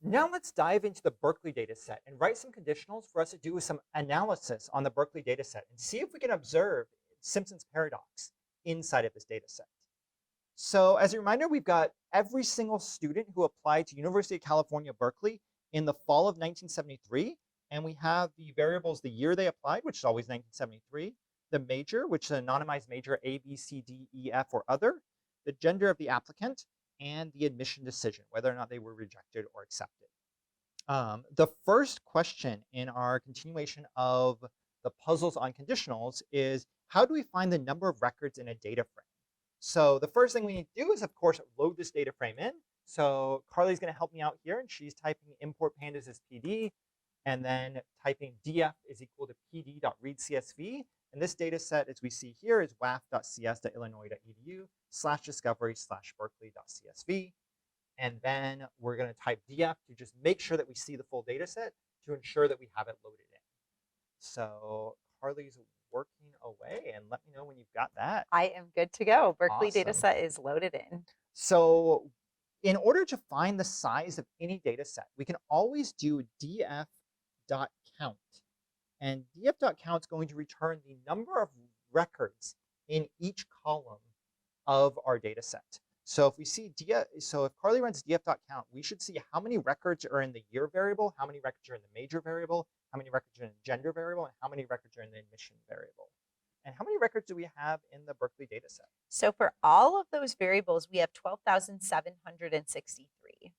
Now let's dive into the Berkeley dataset and write some conditionals for us to do some analysis on the Berkeley dataset and see if we can observe Simpson's paradox inside of this dataset. So as a reminder, we've got every single student who applied to University of California, Berkeley in the fall of 1973. And we have the variables, the year they applied, which is always 1973, the major, which is an anonymized major A, B, C, D, E, F, or other, the gender of the applicant, and the admission decision, whether or not they were rejected or accepted. The first question in our continuation of the puzzles on conditionals is, how do we find the number of records in a data frame? So the first thing we need to do is, of course, load this data frame in. So Carly's going to help me out here, and she's typing import pandas as PD, and then typing df is equal to pd.readcsv. And this data set, as we see here, is waf.cs.illinois.edu/discovery/berkeley.csv. And then we're going to type df to just make sure that we see the full data set to ensure that we have it loaded in. So Carly's working away, and let me know when you've got that. I am good to go. Berkeley Awesome. dataset is loaded in. So in order to find the size of any data set, we can always do df.count. And df.count is going to return the number of records in each column of our data set. So if we see if Carly runs df.count, we should see how many records are in the year variable, how many records are in the major variable, how many records are in the gender variable, and how many records are in the admission variable. And how many records do we have in the Berkeley dataset? So for all of those variables, we have 12,763.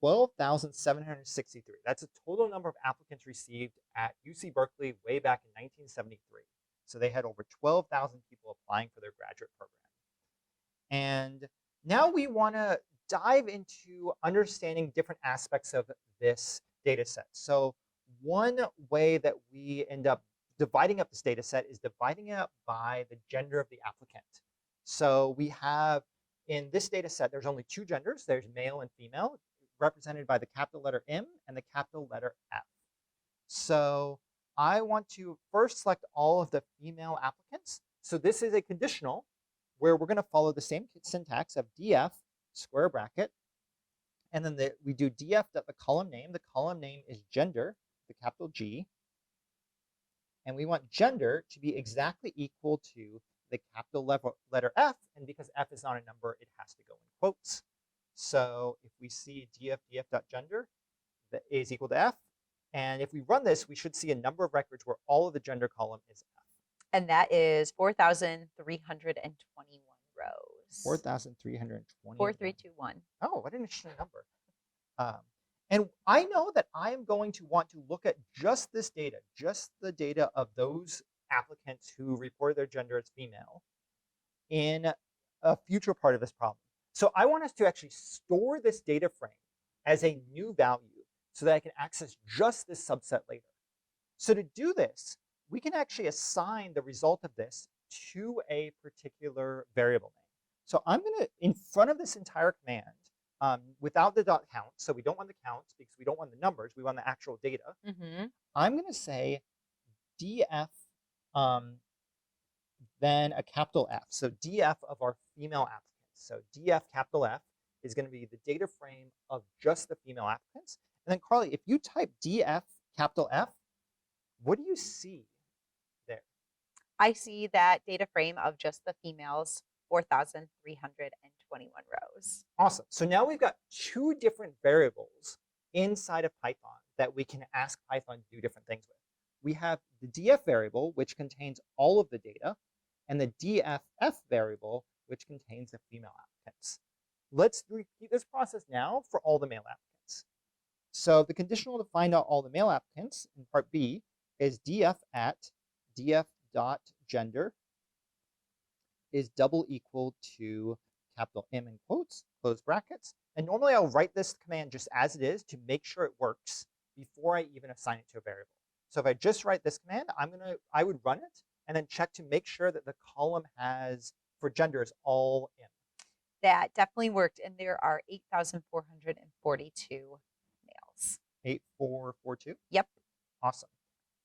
12,763. That's a total number of applicants received at UC Berkeley way back in 1973. So they had over 12,000 people applying for their graduate program. And now we want to dive into understanding different aspects of this data set. So one way that we end up dividing up this data set is dividing it up by the gender of the applicant. So we have, in this data set, there's only two genders. There's male and female, represented by the capital letter M and the capital letter F. So I want to first select all of the female applicants. So this is a conditional where we're going to follow the same syntax of df square bracket, and then we do df the column name. The column name is gender, the capital G, and we want gender to be exactly equal to the capital letter F, and because F is not a number, it has to go in quotes. So if we see df.gender, that is equal to F, and if we run this, we should see a number of records where all of the gender column is F. And that is 4,321 rows. 4,320. 4321. Oh, what an interesting number. And I know that I am going to want to look at just this data, just the data of those applicants who reported their gender as female in a future part of this problem. So I want us to actually store this data frame as a new value so that I can access just this subset later. So to do this, we can actually assign the result of this to a particular variable name. So I'm going to, in front of this entire command, without the dot count, so we don't want the counts because we don't want the numbers, we want the actual data. I'm going to say df, then a capital F. So df of our female applicants. So df capital F is going to be the data frame of just the female applicants. And then Carly, if you type df capital F, what do you see there? I see that data frame of just the females, 4,321 rows. Awesome. So now we've got two different variables inside of Python that we can ask Python to do different things with. We have the df variable, which contains all of the data, and the dff variable, which contains the female applicants. Let's repeat this process now for all the male applicants. So the conditional to find out all the male applicants in part B is df at df.gender is double equal to capital M in quotes, close brackets. And normally I'll write this command just as it is to make sure it works before I even assign it to a variable. So if I just write this command, I would run it and then check to make sure that the column has, for gender, is all M. That definitely worked, and there are 8,442 males. 8,442? Yep. Awesome.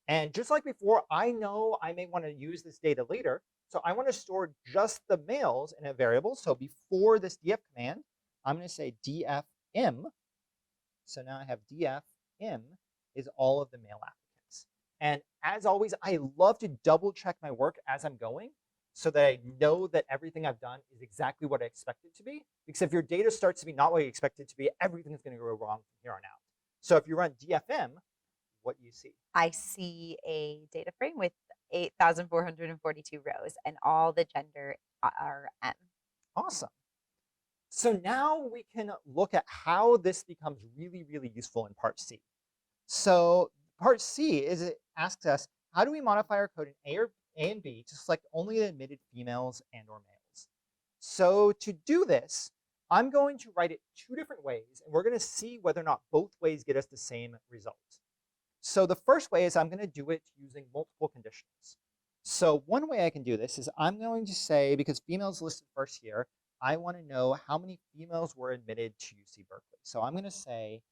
And just like before, I know I may want to use this data later, so I want to store just the males in a variable. So before this df command, I'm going to say dfm So now I have DFM is all of the male applicants. And as always, I love to double check my work as I'm going so that I know that everything I've done is exactly what I expect it to be. Because if your data starts to be not what you expect it to be, everything's going to go wrong from here on out. So if you run DFM, what do you see? I see a data frame with 8,442 rows, and all the gender are M. Awesome. So now we can look at how this becomes really, really useful in part C. So part C is it asks us, how do we modify our code in A and B to select only the admitted females and or males? So to do this, I'm going to write it two different ways, and we're going to see whether or not both ways get us the same result. So the first way is I'm going to do it using multiple conditionals. So one way I can do this is I'm going to say, because females listed first here, I want to know how many females were admitted to UC Berkeley. So I'm going to say,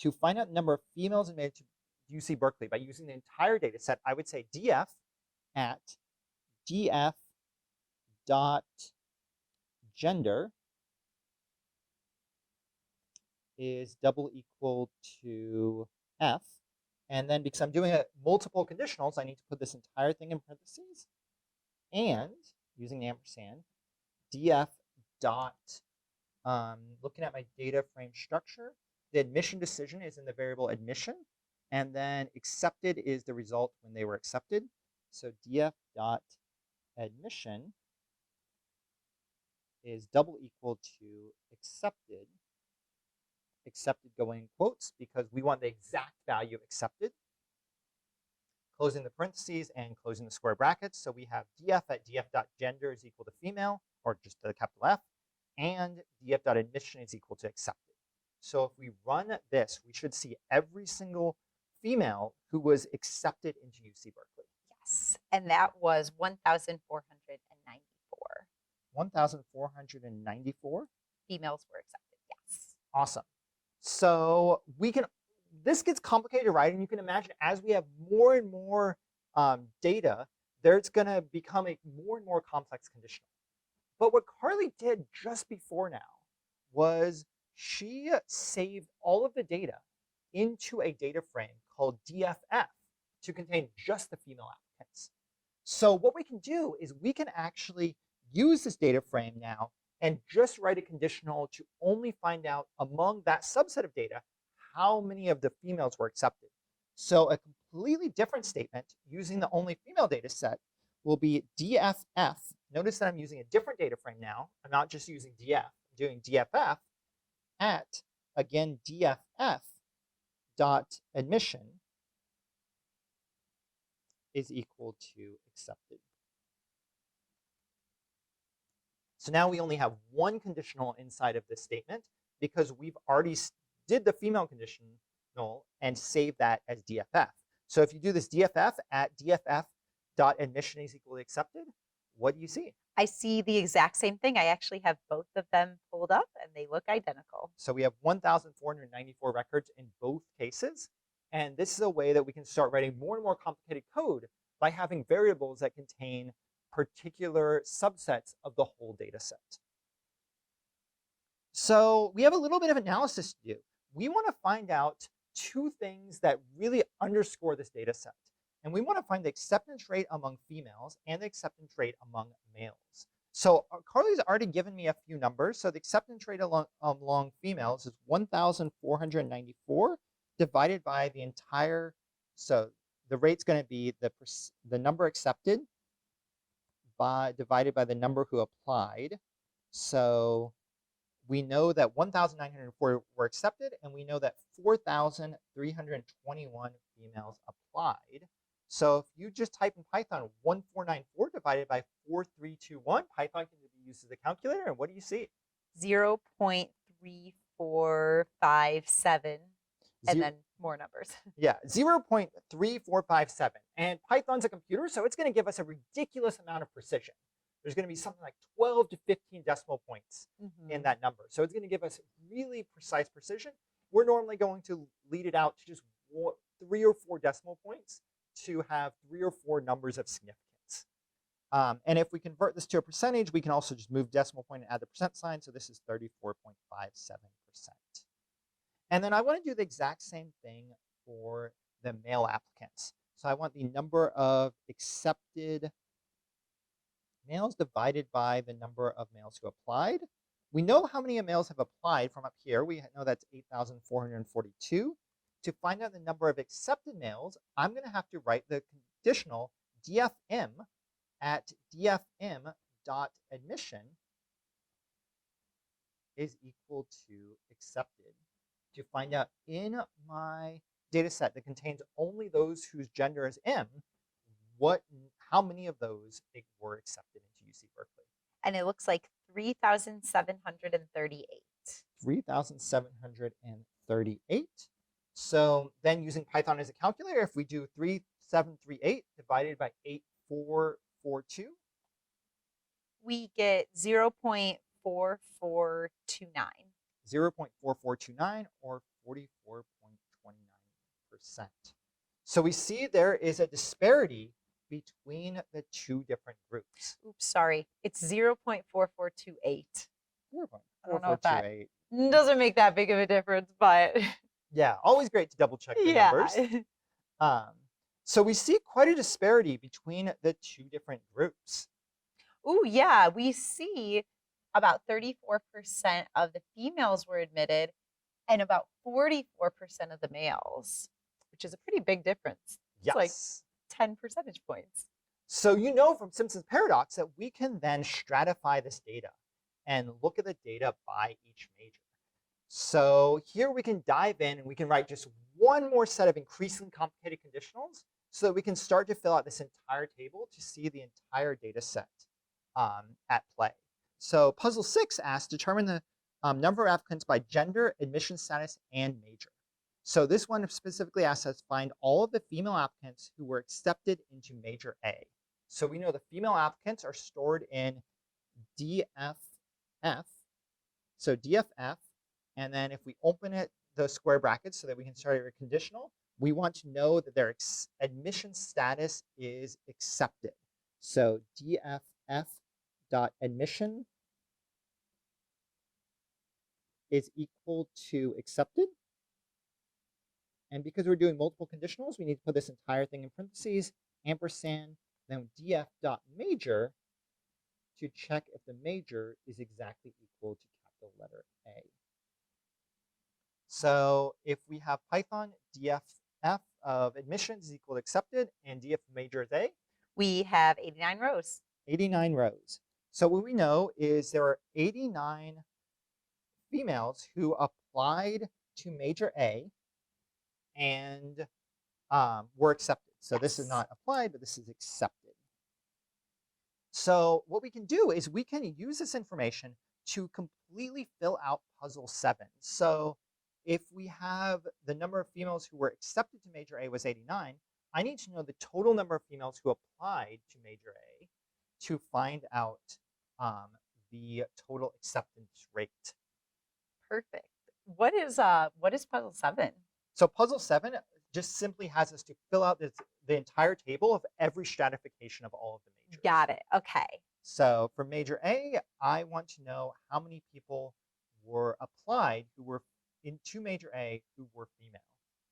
to find out the number of females admitted to UC Berkeley by using the entire data set, I would say df at df dot gender is double equal to f. And then because I'm doing multiple conditionals, I need to put this entire thing in parentheses. And using the ampersand, df dot, looking at my data frame structure, the admission decision is in the variable admission, and then accepted is the result when they were accepted. So df dot admission is double equal to accepted. Accepted going in quotes because we want the exact value of accepted. Closing the parentheses and closing the square brackets. So we have df at df.gender is equal to female, or just the capital F, and df.admission is equal to accepted. So if we run this, we should see every single female who was accepted into UC Berkeley. Yes, and that was 1,494. 1,494? Females were accepted, yes. Awesome. So this gets complicated, right? And you can imagine as we have more and more data, there's going to become a more and more complex conditional. But what Carly did just before now was she saved all of the data into a data frame called DFF to contain just the female applicants. So what we can do is we can actually use this data frame now and just write a conditional to only find out among that subset of data how many of the females were accepted. So a completely different statement using the only female data set will be DFF. Notice that I'm using a different data frame now. I'm not just using DF, I'm doing DFF at, again, DFF dot admission is equal to accepted. So now we only have one conditional inside of this statement because we've already did the female conditional and saved that as DFF. So if you do this DFF at DFF dot admission is equal to accepted, what do you see? I see the exact same thing. I actually have both of them pulled up and they look identical. So we have 1,494 records in both cases. And this is a way that we can start writing more and more complicated code by having variables that contain particular subsets of the whole data set. So we have a little bit of analysis to do. We want to find out two things that really underscore this data set. And we want to find the acceptance rate among females and the acceptance rate among males. So Carly's already given me a few numbers. So the acceptance rate among females is 1,494 divided by the entire, so the rate's going to be the number accepted divided by the number who applied. So we know that 1,904 were accepted, and we know that 4,321 females applied. So if you just type in Python 1494 divided by 4321, Python can be used as a calculator, and what do you see? 0.3457, and then more numbers. Yeah, 0.3457. And Python's a computer, so it's going to give us a ridiculous amount of precision. There's going to be something like 12 to 15 decimal points in that number. So it's going to give us really precise precision. We're normally going to lead it out to just 3 or 4 decimal points to have 3 or 4 numbers of significance. And if we convert this to a percentage, we can also just move decimal point and add the percent sign. So this is 34.57%. And then I want to do the exact same thing for the male applicants. So I want the number of accepted males divided by the number of males who applied. We know how many males have applied from up here. We know that's 8,442. To find out the number of accepted males, I'm going to have to write the conditional dfm at dfm.admission is equal to accepted to find out in my data set that contains only those whose gender is M, how many of those were accepted into UC Berkeley. And it looks like 3,738. 3,738. So then using Python as a calculator, if we do 3,738 divided by 8,442, we get 0.4429. 0.4429 or 44.29%. So we see there is a disparity between the two different groups. Oops, sorry. It's 0.4428. 0.4428. Doesn't make that big of a difference, but yeah, always great to double check the numbers. So we see quite a disparity between the two different groups. Oh, yeah. We see about 34% of the females were admitted and about 44% of the males, which is a pretty big difference. Yes. It's like 10 percentage points. So you know from Simpson's paradox that we can then stratify this data and look at the data by each major. So here we can dive in and we can write just one more set of increasingly complicated conditionals so that we can start to fill out this entire table to see the entire data set at play. So puzzle 6 asks, determine the number of applicants by gender, admission status, and major. So this one specifically asks us to find all of the female applicants who were accepted into major A. So we know the female applicants are stored in DFF. So DFF, and then if we open it, the square brackets so that we can start a conditional, we want to know that their admission status is accepted. So DFF.admission is equal to accepted. And because we're doing multiple conditionals, we need to put this entire thing in parentheses, ampersand, then df.major to check if the major is exactly equal to capital letter A. So if we have Python dff of admissions is equal to accepted and df major is A, we have 89 rows. 89 rows. So what we know is there are 89 females who applied to major A and were accepted. So this is not applied, but this is accepted. So what we can do is we can use this information to completely fill out puzzle 7. So if we have the number of females who were accepted to major A was 89, I need to know the total number of females who applied to major A to find out the total acceptance rate. Perfect. What is puzzle 7? So puzzle 7 just simply has us to fill out the entire table of every stratification of all of the majors. Got it. Okay. So for major A, I want to know how many people were applied who were into major A who were female.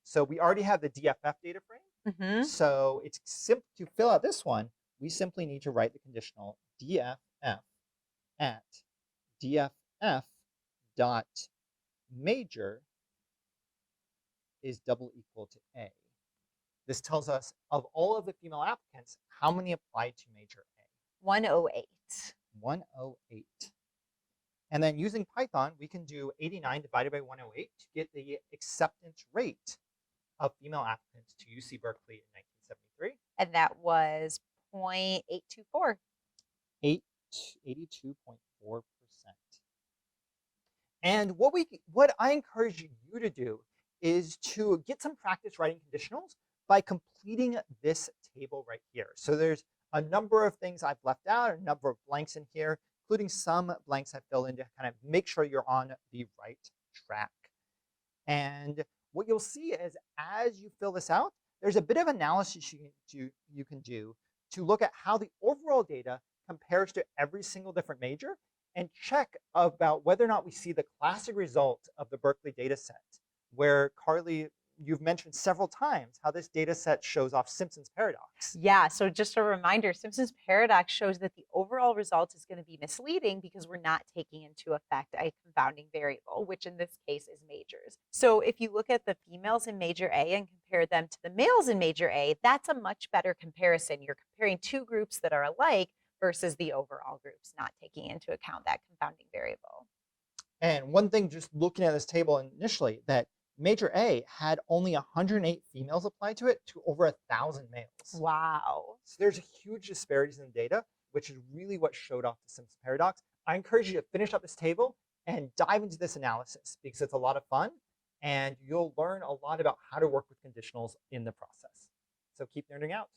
So we already have the DFF data frame. Mm-hmm. So it's simple to fill out this one. We simply need to write the conditional DFF at DFF dot major is double equal to A. This tells us of all of the female applicants, how many applied to major A? 108. 108. And then using Python, we can do 89 divided by 108 to get the acceptance rate of female applicants to UC Berkeley in 1973. And that was 0.824. 82.4%. And what I encourage you to do is to get some practice writing conditionals by completing this table right here. So there's a number of things I've left out, a number of blanks in here, including some blanks I filled in to kind of make sure you're on the right track. And what you'll see is as you fill this out, there's a bit of analysis you can do to look at how the overall data compares to every single different major and check about whether or not we see the classic result of the Berkeley data set where Carly, you've mentioned several times how this data set shows off Simpson's paradox. Yeah, so just a reminder, Simpson's paradox shows that the overall result is going to be misleading because we're not taking into effect a confounding variable, which in this case is majors. So if you look at the females in major A and compare them to the males in major A, that's a much better comparison. You're comparing two groups that are alike versus the overall groups, not taking into account that confounding variable. And one thing, just looking at this table initially, that major A had only 108 females applied to it to over 1,000 males. Wow. So there's huge disparities in the data, which is really what showed off the Simpson paradox. I encourage you to finish up this table and dive into this analysis because it's a lot of fun and you'll learn a lot about how to work with conditionals in the process. So keep nerding out.